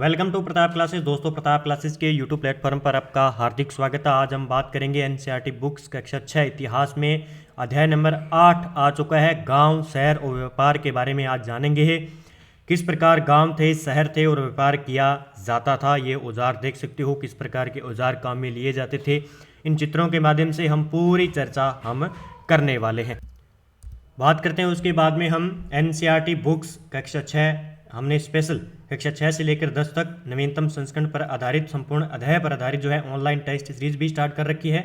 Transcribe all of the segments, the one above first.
Welcome to Pratap classes. दोस्तों, Pratap classes के YouTube platform पर आपका हार्दिक स्वागत है। आज हम बात करेंगे एनसीईआरटी बुक्स कक्षा 6 इतिहास में अध्याय नंबर 8 आ चुका है। गांव, शहर और व्यापार के बारे में आज जानेंगे। किस प्रकार गांव थे, शहर थे और व्यापार किया जाता था। ये औजार देख सकते हो, किस प्रकार के औजार काम में लिए जाते थे। इन चित्रों के माध्यम से हम पूरी चर्चा हम करने वाले हैं। बात करते हैं उसके बाद में हम एनसीईआरटी बुक्स कक्षा 6 हमने स्पेशल कक्षा 6 से लेकर 10 तक नवीनतम संस्करण पर आधारित संपूर्ण अध्याय पर आधारित जो है ऑनलाइन टेस्ट सीरीज भी स्टार्ट कर रखी है।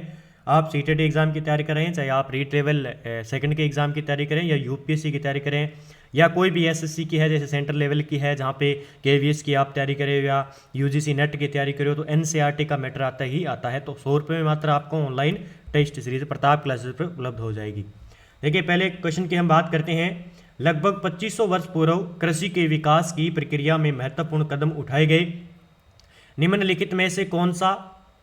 आप सीटेट एग्जाम की तैयारी कर रहे हैं, चाहे आप रीट लेवल सेकंड के एग्जाम की तैयारी करें या यूपीएससी की तैयारी करें या कोई भी एसएससी की है, जैसे सेंट्रल लेवल की है जहाँ पे केवीएस की आप तैयारी करें या यूजीसी नेट की तैयारी करें, तो एनसीईआरटी का मैटर आता ही आता है। तो 100 रुपये में मात्र आपको online test series Pratap classes पर उपलब्ध हो जाएगी। देखिए, पहले क्वेश्चन की हम बात करते हैं। लगभग 2500 वर्ष पूर्व कृषि के विकास की प्रक्रिया में महत्वपूर्ण कदम उठाए गए। निम्नलिखित में से कौन सा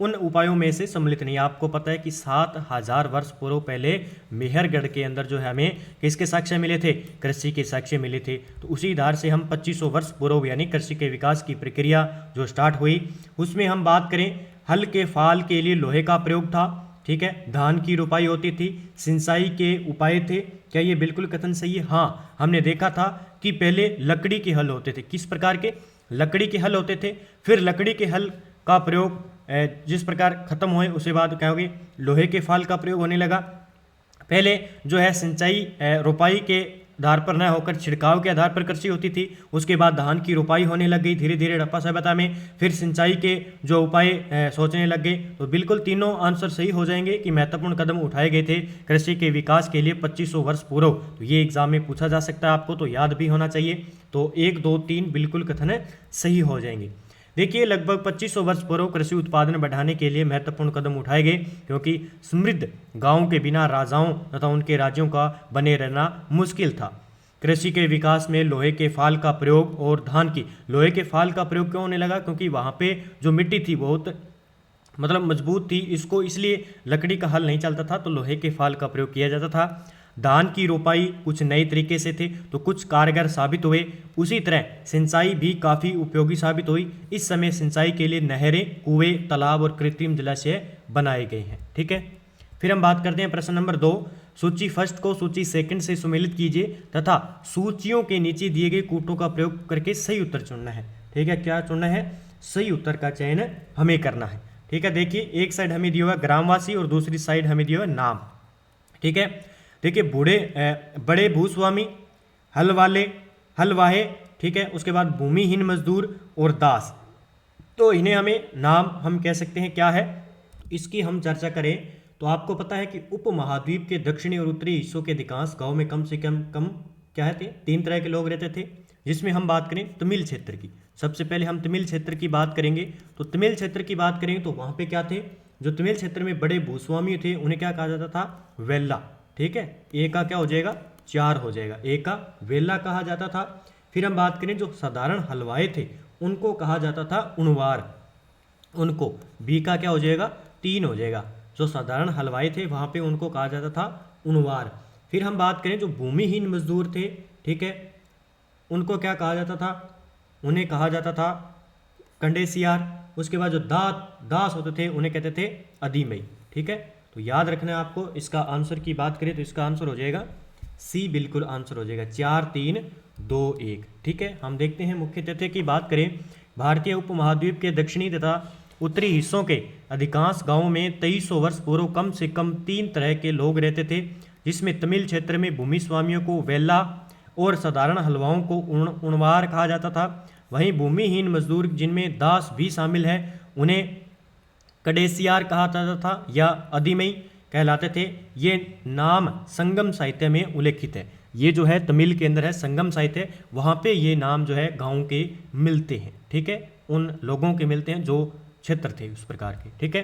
उन उपायों में से सम्मिलित नहीं। आपको पता है कि 7000 वर्ष पूर्व पहले मेहरगढ़ के अंदर जो है हमें किसके साक्ष्य मिले थे, कृषि के साक्ष्य मिले थे। तो उसी आधार से हम 2500 वर्ष पूर्व यानी कृषि के विकास की प्रक्रिया जो स्टार्ट हुई, उसमें हम बात करें हल के फाल के लिए लोहे का प्रयोग था। ठीक है, धान की रोपाई होती थी, सिंचाई के उपाय थे। क्या ये बिल्कुल कथन सही है? हाँ, हमने देखा था कि पहले लकड़ी के हल होते थे। किस प्रकार के? लकड़ी के हल होते थे। फिर लकड़ी के हल का प्रयोग जिस प्रकार खत्म हुए, उसके बाद क्या होगी, लोहे के फाल का प्रयोग होने लगा। पहले जो है सिंचाई रोपाई के आधार पर न होकर छिड़काव के आधार पर कृषि होती थी। उसके बाद धान की रोपाई होने लग गई धीरे धीरे हड़प्पा सभ्यता में। फिर सिंचाई के जो उपाय सोचने लग गए। तो बिल्कुल तीनों आंसर सही हो जाएंगे कि महत्वपूर्ण कदम उठाए गए थे कृषि के विकास के लिए 2500 वर्ष पूर्व। तो ये एग्जाम में पूछा जा सकता है, आपको तो याद भी होना चाहिए। तो 1, 2, 3 बिल्कुल कथन सही हो जाएंगे। देखिए, लगभग 2500 वर्ष पूर्व कृषि उत्पादन बढ़ाने के लिए महत्वपूर्ण कदम उठाए गए, क्योंकि समृद्ध गांवों के बिना राजाओं तथा उनके राज्यों का बने रहना मुश्किल था। कृषि के विकास में लोहे के फाल का प्रयोग और धान की लोहे के फाल का प्रयोग क्यों होने लगा? क्योंकि वहाँ पे जो मिट्टी थी बहुत मजबूत थी, इसको इसलिए लकड़ी का हल नहीं चलता था, तो लोहे के फाल का प्रयोग किया जाता था। धान की रोपाई कुछ नए तरीके से थे तो कुछ कारगर साबित हुए। उसी तरह सिंचाई भी काफ़ी उपयोगी साबित हुई। इस समय सिंचाई के लिए नहरें, कुएं, तालाब और कृत्रिम जलाशय बनाए गए हैं। ठीक है, फिर हम बात करते हैं प्रश्न नंबर 2। सूची फर्स्ट को सूची सेकंड से सुमेलित कीजिए तथा सूचियों के नीचे दिए गए कूटों का प्रयोग करके सही उत्तर चुनना है। ठीक है, क्या चुनना है? सही उत्तर का चयन हमें करना है। ठीक है, देखिए, एक साइड हमें दिया हुआ ग्रामवासी और दूसरी साइड हमें दिया हुआ नाम। ठीक है, देखिए, बड़े भूस्वामी, हल वाले, हल वाहे। ठीक है, उसके बाद भूमिहीन मजदूर और दास। तो इन्हें हमें नाम हम कह सकते हैं क्या है। इसकी हम चर्चा करें तो आपको पता है कि उपमहाद्वीप के दक्षिणी और उत्तरी हिस्सों के अधिकांश गांव में कम से कम क्या है थे, 3 तरह के लोग रहते थे। जिसमें हम बात करें तमिल क्षेत्र की, सबसे पहले हम तमिल क्षेत्र की बात करेंगे। तो तमिल क्षेत्र की बात करें तो वहाँ पे क्या थे, जो तमिल क्षेत्र में बड़े भूस्वामी थे उन्हें क्या कहा जाता था? वेल्ला। ठीक है, ए का क्या हो जाएगा? 4 हो जाएगा, ए का वेल्ला कहा जाता था। फिर हम बात करें जो साधारण हलवाए थे उनको कहा जाता था उनवार, उनको बी का क्या हो जाएगा? 3 हो जाएगा। जो साधारण हलवाई थे वहाँ पे उनको कहा जाता था उनवार। फिर हम बात करें जो भूमिहीन मजदूर थे, ठीक है, उनको क्या कहा जाता था? उन्हें कहा जाता था कंडेसियार। उसके बाद जो दास होते थे उन्हें कहते थे अदीमई। ठीक है, तो याद रखना है आपको। इसका आंसर की बात करें तो इसका आंसर हो जाएगा सी, बिल्कुल आंसर हो जाएगा 4, 3, 2, 1। ठीक है, हम देखते हैं मुख्य तथ्य की बात करें। भारतीय उपमहाद्वीप के दक्षिणी तथा उत्तरी हिस्सों के अधिकांश गांवों में 2300 वर्ष पूर्व कम से कम 3 तरह के लोग रहते थे, जिसमें तमिल क्षेत्र में भूमि स्वामियों को वेल्ला और साधारण हलवाओं को उणवार कहा जाता था। वहीं भूमिहीन मजदूर जिनमें दास भी शामिल है उन्हें कडेसियार कहा जाता था या अदीमई कहलाते थे। ये नाम संगम साहित्य में उल्लेखित है। ये जो है तमिल के अंदर है संगम साहित्य, वहाँ पे ये नाम जो है गाँव के मिलते हैं। ठीक है, उन लोगों के मिलते हैं जो क्षेत्र थे उस प्रकार के। ठीक है,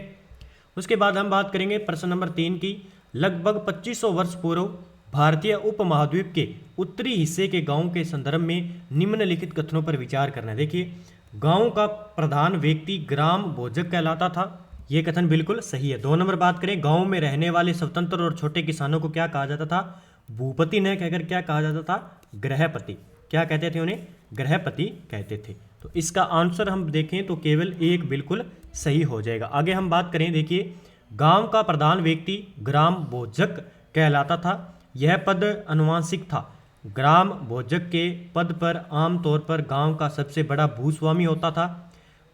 उसके बाद हम बात करेंगे प्रश्न नंबर 3 की। लगभग 2500 वर्ष पूर्व भारतीय उपमहाद्वीप के उत्तरी हिस्से के गांव के संदर्भ में निम्नलिखित कथनों पर विचार करना है। देखिए, गांव का प्रधान व्यक्ति ग्राम भोजक कहलाता था। ये कथन बिल्कुल सही है। 2 नंबर बात करें, गांव में रहने वाले स्वतंत्र और छोटे किसानों को क्या कहा जाता था? भूपति न कहकर क्या कहा जाता था? गृहपति। क्या कहते थे उन्हें? गृहपति कहते थे। तो इसका आंसर हम देखें तो केवल एक बिल्कुल सही हो जाएगा। आगे हम बात करें, देखिए गांव का प्रधान व्यक्ति ग्राम भोजक कहलाता था। यह पद अनुवांशिक था। ग्राम भोजक के पद पर आमतौर पर गांव का सबसे बड़ा भूस्वामी होता था।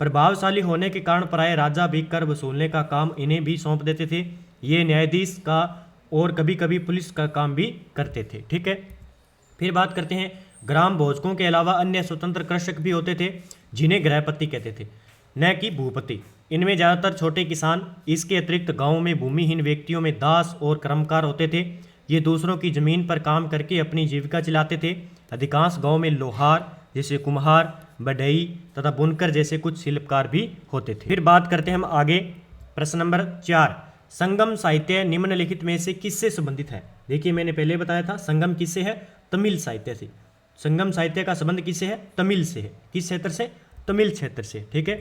प्रभावशाली होने के कारण प्राय राजा भी कर वसूलने का काम इन्हें भी सौंप देते थे। ये न्यायाधीश का और कभी कभी पुलिस का काम भी करते थे। ठीक है, फिर बात करते हैं, ग्राम भोजकों के अलावा अन्य स्वतंत्र कृषक भी होते थे जिन्हें गृहपति कहते थे, न कि भूपति। इनमें ज़्यादातर छोटे किसान, इसके अतिरिक्त गांवों में भूमिहीन व्यक्तियों में दास और कर्मकार होते थे। ये दूसरों की जमीन पर काम करके अपनी जीविका चलाते थे। अधिकांश गांव में लोहार जैसे कुम्हार, बढ़ई तथा बुनकर जैसे कुछ शिल्पकार भी होते थे। फिर बात करते हैं हम आगे, प्रश्न नंबर 4, संगम साहित्य निम्नलिखित में से किससे संबंधित है? देखिए मैंने पहले बताया था संगम किससे है? तमिल साहित्य से। संगम साहित्य का संबंध किससे है? तमिल से है। किस क्षेत्र से? तमिल क्षेत्र से। ठीक है,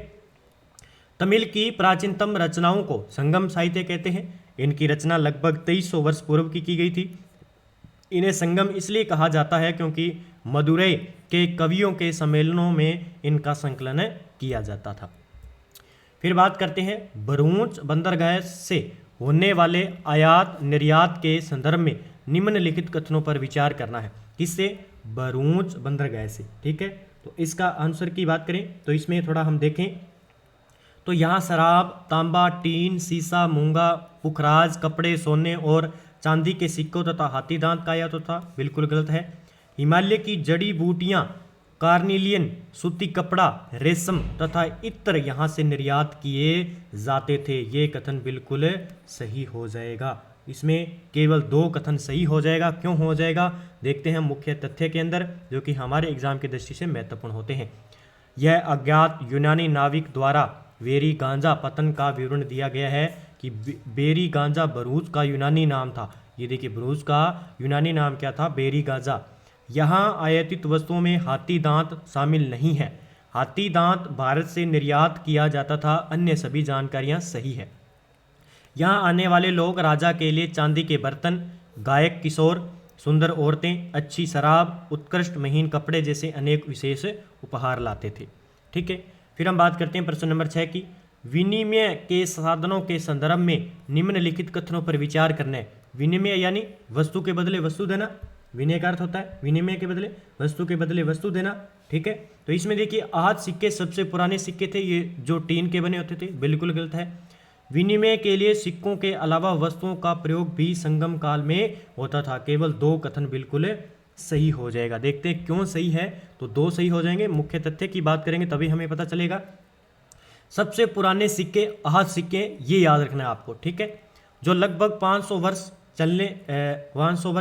तमिल की प्राचीनतम रचनाओं को संगम साहित्य कहते हैं। इनकी रचना लगभग 2300 वर्ष पूर्व की गई थी। इन्हें संगम इसलिए कहा जाता है क्योंकि मदुरै के कवियों के सम्मेलनों में इनका संकलन किया जाता था। फिर बात करते हैं, भरूच बंदरगाह से होने वाले आयात निर्यात के संदर्भ में निम्नलिखित कथनों पर विचार करना है। किससे? भरूच बंदरगाह से। ठीक है, तो इसका आंसर की बात करें तो इसमें थोड़ा हम देखें तो यहाँ शराब, तांबा, टीन, सीसा, मूंगा, पुखराज, कपड़े, सोने और चांदी के सिक्कों तथा हाथी दांत का आयात था। बिल्कुल गलत है। हिमालय की जड़ी बूटियाँ, कार्निलियन, सूती कपड़ा, रेशम तथा इत्र यहाँ से निर्यात किए जाते थे। ये कथन बिल्कुल सही हो जाएगा। इसमें केवल 2 कथन सही हो जाएगा। क्यों हो जाएगा? देखते हैं मुख्य तथ्य के अंदर, जो कि हमारे एग्जाम की दृष्टि से महत्वपूर्ण होते हैं। यह अज्ञात यूनानी नाविक द्वारा बेरी गांजा पतन का विवरण दिया गया है कि बेरी गांजा भरूच का यूनानी नाम था। ये देखिए भरूच का यूनानी नाम क्या था? बेरी गांजा। यहाँ आयातित वस्तुओं में हाथी दांत शामिल नहीं है। हाथी दांत भारत से निर्यात किया जाता था। अन्य सभी जानकारियाँ सही है। यहाँ आने वाले लोग राजा के लिए चांदी के बर्तन, गायक किशोर, सुंदर औरतें, अच्छी शराब, उत्कृष्ट महीन कपड़े जैसे अनेक विशेष उपहार लाते थे। ठीक है, फिर हम बात करते हैं प्रश्न नंबर 6 की, विनिमय के साधनों के संदर्भ में निम्नलिखित कथनों पर विचार करना है। विनिमय यानी वस्तु के बदले वस्तु देना। विनय का अर्थ होता है विनिमय के बदले वस्तु देना। ठीक है, तो इसमें देखिए आहत सिक्के सबसे पुराने सिक्के थे, ये जो टीन के बने होते थे। बिल्कुल गलत है। विनिमय के लिए सिक्कों के अलावा वस्तुओं का प्रयोग भी संगम काल में होता था। केवल 2 कथन बिल्कुल सही हो जाएगा। देखते हैं क्यों सही है, तो 2 सही हो जाएंगे। मुख्य तथ्य की बात करेंगे तभी हमें पता चलेगा। सबसे पुराने सिक्के आहत सिक्के, ये याद रखना है आपको। ठीक है, जो लगभग 500 वर्ष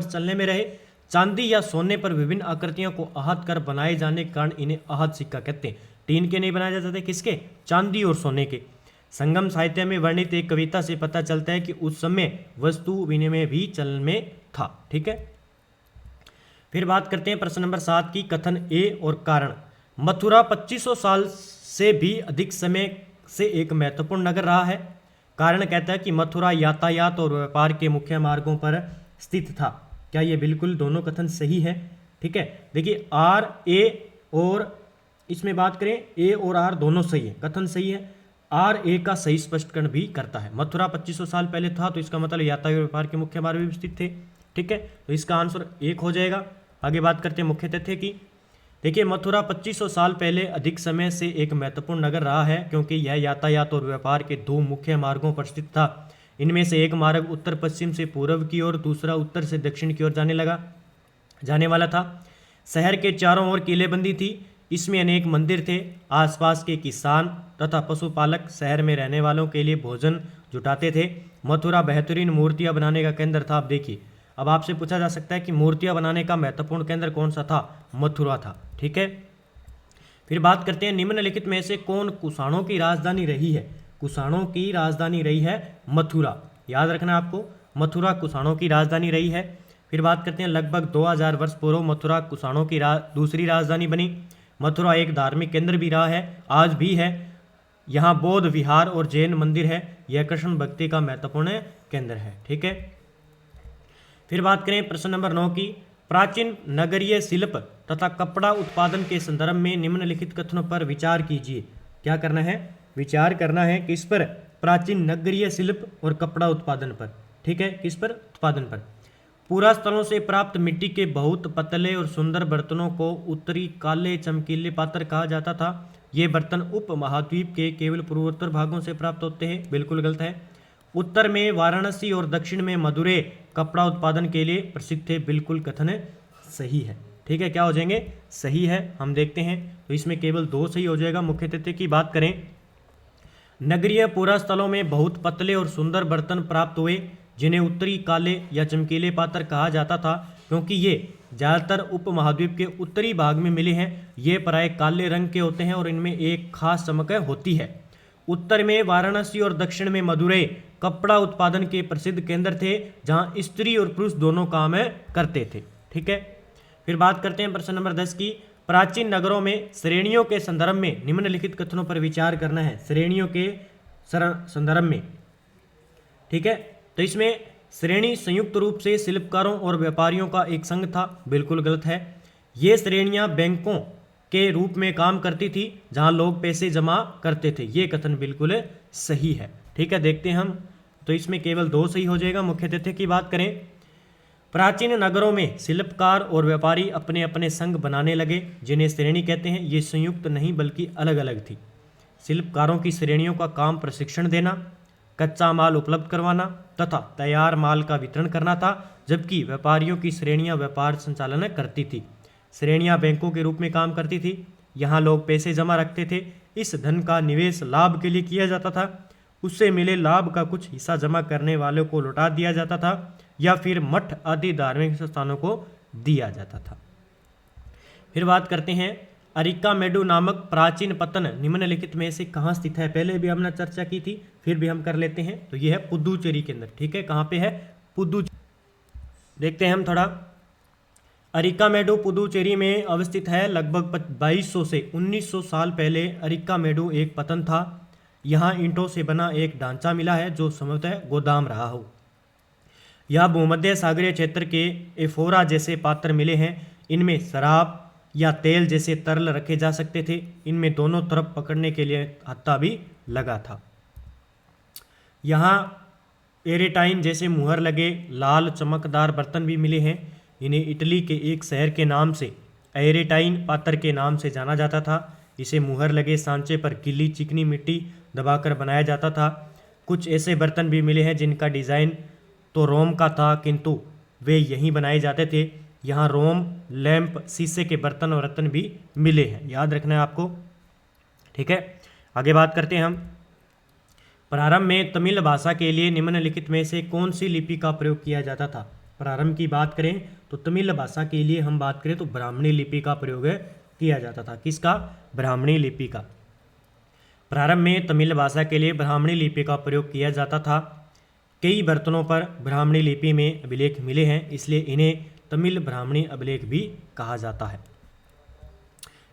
चलने में रहे। चांदी या सोने पर विभिन्न आकृतियों को आहत कर बनाए जाने के कारण इन्हें आहत सिक्का कहते हैं। टीन के नहीं बनाए जाते थे, किसके? चांदी और सोने के। संगम साहित्य में वर्णित एक कविता से पता चलता है कि उस समय वस्तु विनिमय भी चलन में था। ठीक है, फिर बात करते हैं प्रश्न नंबर 7 की, कथन ए और कारण। मथुरा 2500 साल से भी अधिक समय से एक महत्वपूर्ण नगर रहा है। कारण कहता है कि मथुरा यातायात और व्यापार के मुख्य मार्गों पर स्थित था। क्या ये बिल्कुल दोनों कथन सही है? ठीक है, देखिए आर ए और इसमें बात करें ए और आर दोनों सही है, कथन सही है। आर ए का सही स्पष्टीकरण भी करता है। मथुरा 2500 साल पहले था तो इसका मतलब यातायात और व्यापार के मुख्य मार्ग भी स्थित थे। ठीक है, तो इसका आंसर 1 हो जाएगा। आगे बात करते हैं मुख्य तथ्य की। देखिए मथुरा 2500 साल पहले अधिक समय से एक महत्वपूर्ण नगर रहा है क्योंकि यह यातायात और व्यापार के 2 मुख्य मार्गों पर स्थित था। इनमें से एक मार्ग उत्तर पश्चिम से पूर्व की ओर, दूसरा उत्तर से दक्षिण की ओर जाने वाला था। शहर के चारों ओर किलेबंदी थी। इसमें अनेक मंदिर थे। आसपास के किसान तथा पशुपालक शहर में रहने वालों के लिए भोजन जुटाते थे। मथुरा बेहतरीन मूर्तियां बनाने का केंद्र था। आप देखिए, अब आपसे पूछा जा सकता है कि मूर्तियां बनाने का महत्वपूर्ण केंद्र कौन सा था? मथुरा था। ठीक है, फिर बात करते हैं निम्नलिखित में से कौन कुषाणों की राजधानी रही है? कुषाणों की राजधानी रही है मथुरा। याद रखना आपको, मथुरा कुषाणों की राजधानी रही है। फिर बात करते हैं लगभग 2000 वर्ष पूर्व मथुरा कुषाणों की दूसरी राजधानी बनी। मथुरा एक धार्मिक केंद्र भी रहा है, आज भी है। यहाँ बौद्ध विहार और जैन मंदिर है। यह कृष्ण भक्ति का महत्वपूर्ण केंद्र है। ठीक है, फिर बात करें प्रश्न नंबर 9 की, प्राचीन नगरीय शिल्प तथा कपड़ा उत्पादन के संदर्भ में निम्नलिखित कथनों पर विचार कीजिए। क्या करना है? विचार करना है किस पर? प्राचीन नगरीय शिल्प और कपड़ा उत्पादन पर। ठीक है, किस पर? उत्पादन पर। पूरा स्थलों से प्राप्त मिट्टी के बहुत पतले और सुंदर बर्तनों को उत्तरी काले चमकीले पात्र कहा जाता था। ये बर्तन उप महाद्वीप के केवल पूर्वोत्तर भागों से प्राप्त होते हैं। बिल्कुल गलत है। उत्तर में वाराणसी और दक्षिण में मदुरै कपड़ा उत्पादन के लिए प्रसिद्ध थे। बिल्कुल कथन सही है। ठीक है, क्या हो जाएंगे? सही है। हम देखते हैं, तो इसमें केवल 2 सही हो जाएगा। मुख्य तथ्य की बात करें, नगरीय पुरा स्थलों में बहुत पतले और सुंदर बर्तन प्राप्त हुए जिन्हें उत्तरी काले या चमकीले पात्र कहा जाता था, क्योंकि ये ज़्यादातर उपमहाद्वीप के उत्तरी भाग में मिले हैं। ये प्राय काले रंग के होते हैं और इनमें एक खास चमक होती है। उत्तर में वाराणसी और दक्षिण में मदुरै कपड़ा उत्पादन के प्रसिद्ध केंद्र थे, जहां स्त्री और पुरुष दोनों काम करते थे। ठीक है, फिर बात करते हैं प्रश्न नंबर 10 की। प्राचीन नगरों में श्रेणियों के संदर्भ में निम्नलिखित कथनों पर विचार करना है। श्रेणियों के संदर्भ में। ठीक है, तो इसमें श्रेणी संयुक्त रूप से शिल्पकारों और व्यापारियों का एक संघ था। बिल्कुल गलत है। ये श्रेणियां बैंकों के रूप में काम करती थी, जहां लोग पैसे जमा करते थे। ये कथन बिल्कुल सही है। ठीक है, देखते हैं हम, तो इसमें केवल 2 सही हो जाएगा। मुख्य तथ्य की बात करें, प्राचीन नगरों में शिल्पकार और व्यापारी अपने अपने संघ बनाने लगे, जिन्हें श्रेणी कहते हैं। ये संयुक्त नहीं बल्कि अलग अलग थी। शिल्पकारों की श्रेणियों का काम प्रशिक्षण देना, कच्चा माल उपलब्ध करवाना तथा तैयार माल का वितरण करना था, जबकि व्यापारियों की श्रेणियां व्यापार संचालन करती थी। श्रेणियां बैंकों के रूप में काम करती थी। यहाँ लोग पैसे जमा रखते थे। इस धन का निवेश लाभ के लिए किया जाता था। उससे मिले लाभ का कुछ हिस्सा जमा करने वालों को लौटा दिया जाता था या फिर मठ आदि धार्मिक संस्थानों को दिया जाता था। फिर बात करते हैं, अरिकामेडु नामक प्राचीन पत्तन निम्नलिखित में से कहाँ स्थित है? पहले भी हमने चर्चा की थी, फिर भी हम कर लेते हैं। तो यह है पुदुचेरी के अंदर। ठीक है, कहाँ पे है? पुदुचेरी। देखते हैं हम थोड़ा। अरिकामेडु पुदुचेरी में अवस्थित है। लगभग 2200 से 1900 साल पहले अरिकामेडु एक पत्तन था। यहाँ ईंटों से बना एक ढांचा मिला है जो संभवतः गोदाम रहा हो। यह भूमध्य सागरीय क्षेत्र के एफोरा जैसे पात्र मिले हैं। इनमें शराब या तेल जैसे तरल रखे जा सकते थे। इनमें दोनों तरफ पकड़ने के लिए हत्था भी लगा था। यहाँ एरेटाइन जैसे मुहर लगे लाल चमकदार बर्तन भी मिले हैं। इन्हें इटली के एक शहर के नाम से एरेटाइन पात्र के नाम से जाना जाता था। इसे मुहर लगे सांचे पर गीली चिकनी मिट्टी दबाकर बनाया जाता था। कुछ ऐसे बर्तन भी मिले हैं जिनका डिज़ाइन तो रोम का था, किंतु वे यहीं बनाए जाते थे। यहाँ रोम, लैंप, शीशे के बर्तन और रत्न भी मिले हैं। याद रखना है आपको। ठीक है, आगे बात करते हैं हम। प्रारंभ में तमिल भाषा के लिए निम्नलिखित में से कौन सी लिपि का प्रयोग किया जाता था? प्रारंभ की बात करें तो तमिल भाषा के लिए हम बात करें तो ब्राह्मणी लिपि का प्रयोग किया जाता था। किसका? ब्राह्मणी लिपि का। प्रारंभ में तमिल भाषा के लिए ब्राह्मणी लिपि का प्रयोग किया जाता था। कई बर्तनों पर ब्राह्मणी लिपि में अभिलेख मिले हैं, इसलिए इन्हें तमिल ब्राह्मणी अभिलेख भी कहा जाता है।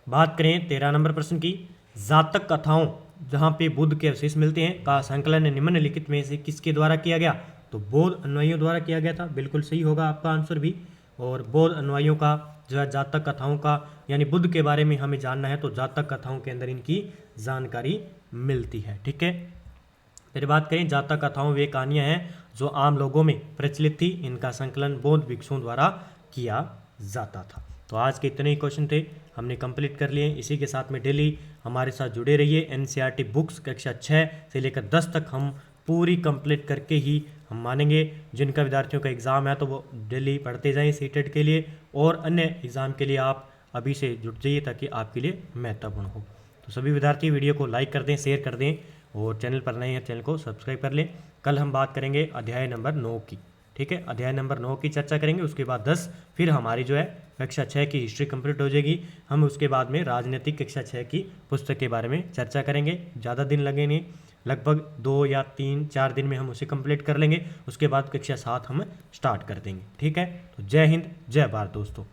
बात करें 13 नंबर प्रश्न की। जातक कथाओं जहाँ पे बुद्ध के अवशेष मिलते हैं का संकलन निम्नलिखित में से किसके द्वारा किया गया? तो बौद्ध अनुयायियों द्वारा किया गया था। बिल्कुल सही होगा आपका आंसर भी। और बौद्ध अनुयायियों का जो है जातक कथाओं का यानी बुद्ध के बारे में हमें जानना है तो जातक कथाओं के अंदर इनकी जानकारी मिलती है। ठीक है, फिर बात करें जातक कथाओं वे कहानियाँ हैं जो आम लोगों में प्रचलित थी। इनका संकलन बौद्ध भिक्षुओं द्वारा किया जाता था। तो आज के इतने ही क्वेश्चन थे, हमने कंप्लीट कर लिए। इसी के साथ में डेली हमारे साथ जुड़े रहिए। एनसीईआरटी बुक्स कक्षा 6 से लेकर 10 तक हम पूरी कंप्लीट करके ही हम मानेंगे। जिनका विद्यार्थियों का एग्ज़ाम है तो वो डेली पढ़ते जाएं सीटेट के लिए, और अन्य एग्ज़ाम के लिए आप अभी से जुट जाइए ताकि आपके लिए महत्वपूर्ण हो। तो सभी विद्यार्थी वीडियो को लाइक कर दें, शेयर कर दें, और चैनल पर नए हैं चैनल को सब्सक्राइब कर लें। कल हम बात करेंगे अध्याय नंबर 9 की। ठीक है, अध्याय नंबर 9 की चर्चा करेंगे। उसके बाद 10 फिर हमारी जो है कक्षा 6 की हिस्ट्री कंप्लीट हो जाएगी। हम उसके बाद में राजनीतिक कक्षा 6 की पुस्तक के बारे में चर्चा करेंगे। ज़्यादा दिन लगे नहीं, लगभग 2 या 3-4 दिन में हम उसे कंप्लीट कर लेंगे। उसके बाद कक्षा 7 हम स्टार्ट कर देंगे। ठीक है, तो जय हिंद, जय भारत दोस्तों।